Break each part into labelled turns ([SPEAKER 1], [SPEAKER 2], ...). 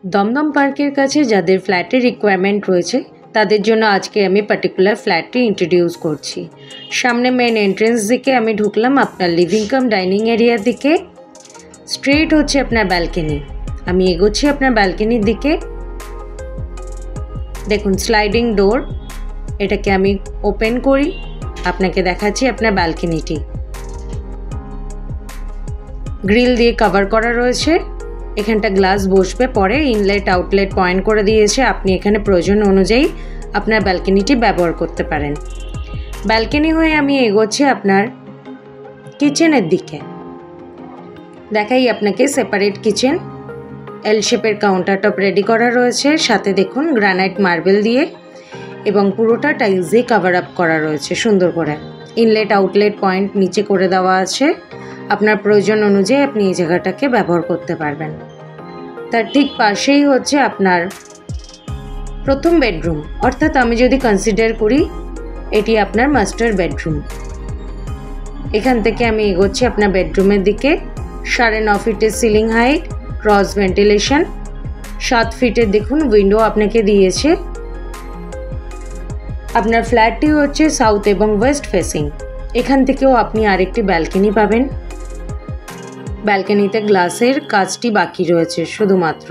[SPEAKER 1] দমদম পার্কের কাছে যাদের ফ্ল্যাটের রিকোয়ারমেন্ট রয়েছে তাদের জন্য আজকে আমি পার্টিকুলার ফ্ল্যাটটি ইন্ট্রোডিউস করছি। সামনে মেন এন্ট্রেন্স দিকে আমি ঢুকলাম আপনার লিভিং কাম ডাইনিং এরিয়ার দিকে। স্ট্রেট হচ্ছে আপনার ব্যালকনি। আমি এগোচ্ছি আপনার ব্যালকনির দিকে। দেখুন স্লাইডিং ডোর, এটাকে আমি ওপেন করি, আপনাকে দেখাচ্ছি আপনার ব্যালকনিটি। গ্রিল দিয়ে কভার করা রয়েছে। এখানটা গ্লাস বসবে, পরে ইনলেট আউটলেট পয়েন্ট করে দিয়েছে। আপনি এখানে প্রয়োজন অনুযায়ী আপনার ব্যালকনিটি ব্যবহার করতে পারেন। ব্যালকনি হয়ে আমি এগোচ্ছি আপনার কিচেনের দিকে। দেখাই আপনাকে সেপারেট কিচেন। এল শেপের কাউন্টার টপ রেডি করা রয়েছে, সাথে দেখুন গ্রানাইট মার্বেল দিয়ে এবং পুরোটা টাইলস দিয়ে কভার আপ করা রয়েছে সুন্দর করে। ইনলেট আউটলেট পয়েন্ট নিচে করে দেওয়া আছে। আপনার প্রয়োজন অনুযায়ী আপনি এই জায়গাটাকে ব্যবহার করতে পারবেন। তার ঠিক পাশেই হচ্ছে আপনার প্রথম বেডরুম, অর্থাৎ আমি যদি কনসিডার করি এটি আপনার মাস্টার বেডরুম। এখান থেকে আমি এগোচ্ছি আপনার বেডরুমের দিকে। 9.5 ফিটের সিলিং হাইট, ক্রস ভেন্টিলেশন, 7 ফিটের দেখুন উইন্ডো আপনাকে দিয়েছে। আপনার ফ্ল্যাটটি হচ্ছে সাউথ এবং ওয়েস্ট ফেসিং। এখান থেকেও আপনি আরেকটি ব্যালকনি পাবেন। ব্যালকনিতে গ্লাসের কাজটি বাকি রয়েছে শুধুমাত্র।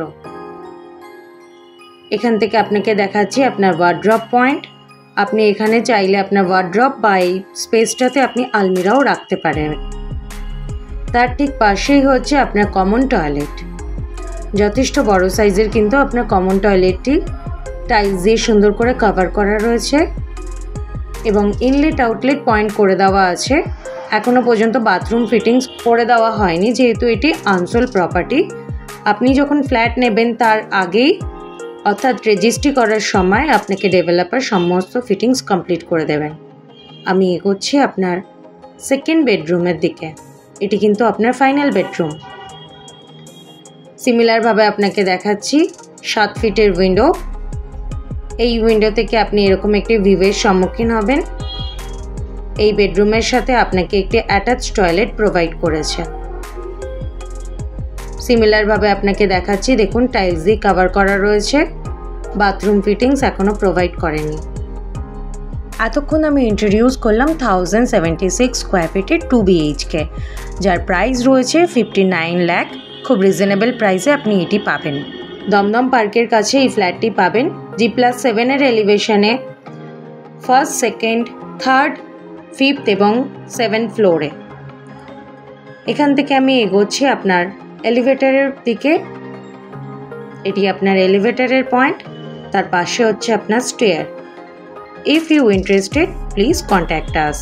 [SPEAKER 1] এখান থেকে আপনাকে দেখাচ্ছি আপনার ওয়ার্ড্রপ পয়েন্ট। আপনি এখানে চাইলে আপনার ওয়ার্ড্রপ বা এই স্পেসটাতে আপনি আলমিরাও রাখতে পারেন। তার ঠিক পাশেই হচ্ছে আপনার কমন টয়লেট। যথেষ্ট বড় সাইজের কিন্তু আপনার কমন টয়লেটটি টাইলস দিয়ে সুন্দর করে কভার করা রয়েছে এবং ইনলেট আউটলেট পয়েন্ট করে দেওয়া আছে। এখনও পর্যন্ত বাথরুম ফিটিংস করে দেওয়া হয়নি, যেহেতু এটি আনসোল্ড প্রপার্টি। আপনি যখন ফ্ল্যাট নেবেন তার আগেই, অর্থাৎ রেজিস্ট্রি করার সময় আপনাকে ডেভেলপার সমস্ত ফিটিংস কমপ্লিট করে দেবেন। আমি এগোচ্ছি আপনার সেকেন্ড বেডরুমের দিকে। এটি কিন্তু আপনার ফাইনাল বেডরুম। সিমিলারভাবে আপনাকে দেখাচ্ছি 7 ফিটের উইন্ডো। এই উইন্ডো থেকে আপনি এরকম একটি ভিউয়ের সম্মুখীন হবেন। এই বেডরুমের সাথে আপনাকে একটি অ্যাটাচ টয়লেট প্রোভাইড করেছে। সিমিলারভাবে আপনাকে দেখাচ্ছি, দেখুন টাইলস দিয়ে কভার করা রয়েছে। বাথরুম ফিটিংস এখনও প্রোভাইড করেনি। এতক্ষণ আমি ইন্ট্রোডিউস করলাম 1076 স্কোয়ার ফিটের 2 BHK, যার প্রাইস রয়েছে 59 লাখ। খুব রিজনেবল প্রাইসে আপনি এটি পাবেন। দমদম পার্কের কাছে এই ফ্ল্যাটটি পাবেন G+7 এর এলিভেশনে, 1st, 2nd, 3rd, 5th এবং 7th ফ্লোরে। এখান থেকে আমি এগোচ্ছি আপনার এলিভেটরের দিকে। এটি আপনার এলিভেটরের পয়েন্ট। তার পাশে হচ্ছে আপনার stair. If you interested, please contact us.